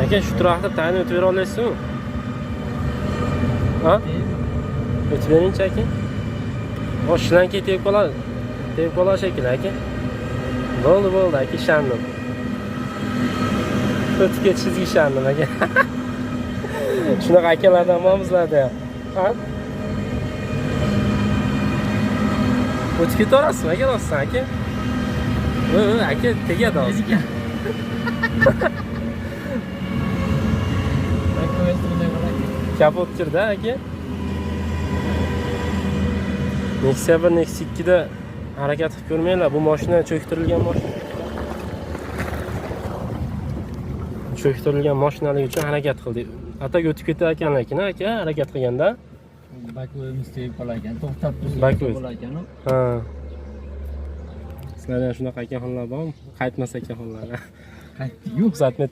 Aka, shu turaqda tayini o'tib bera olasizmi? Ha? O'tib bering aka. O shlanka tegib qoladi. Tegib qoladi shekilli aka. Bo'ldi, aka, ishondim. O'tib ketishingizga ishondim aka. Shunaqa akalardan bor bizlarda ham. Ha? O'tib ketaverasizmi aka, rostdan aka? Aka, tegadi hozir. Kapot kirdi aka. Nexia 1, Nexia 2 da harakat qilib ko'rmanglar. Bu mashina cho'ktirilgan mashina. Cho'ktirilgan mashinaligi uchun harakat qildik. Ataga o'tib ketar ekan lekin aka, harakat qilganda Bako'yimiz tegib qolar ekan, to'xtab Bako'y bo'lar ekan. Ha. Sizlarda shunaqa ekanlar bormi? Qaytmas ekanlar. Qaytdi-yu. Ruxsat etgan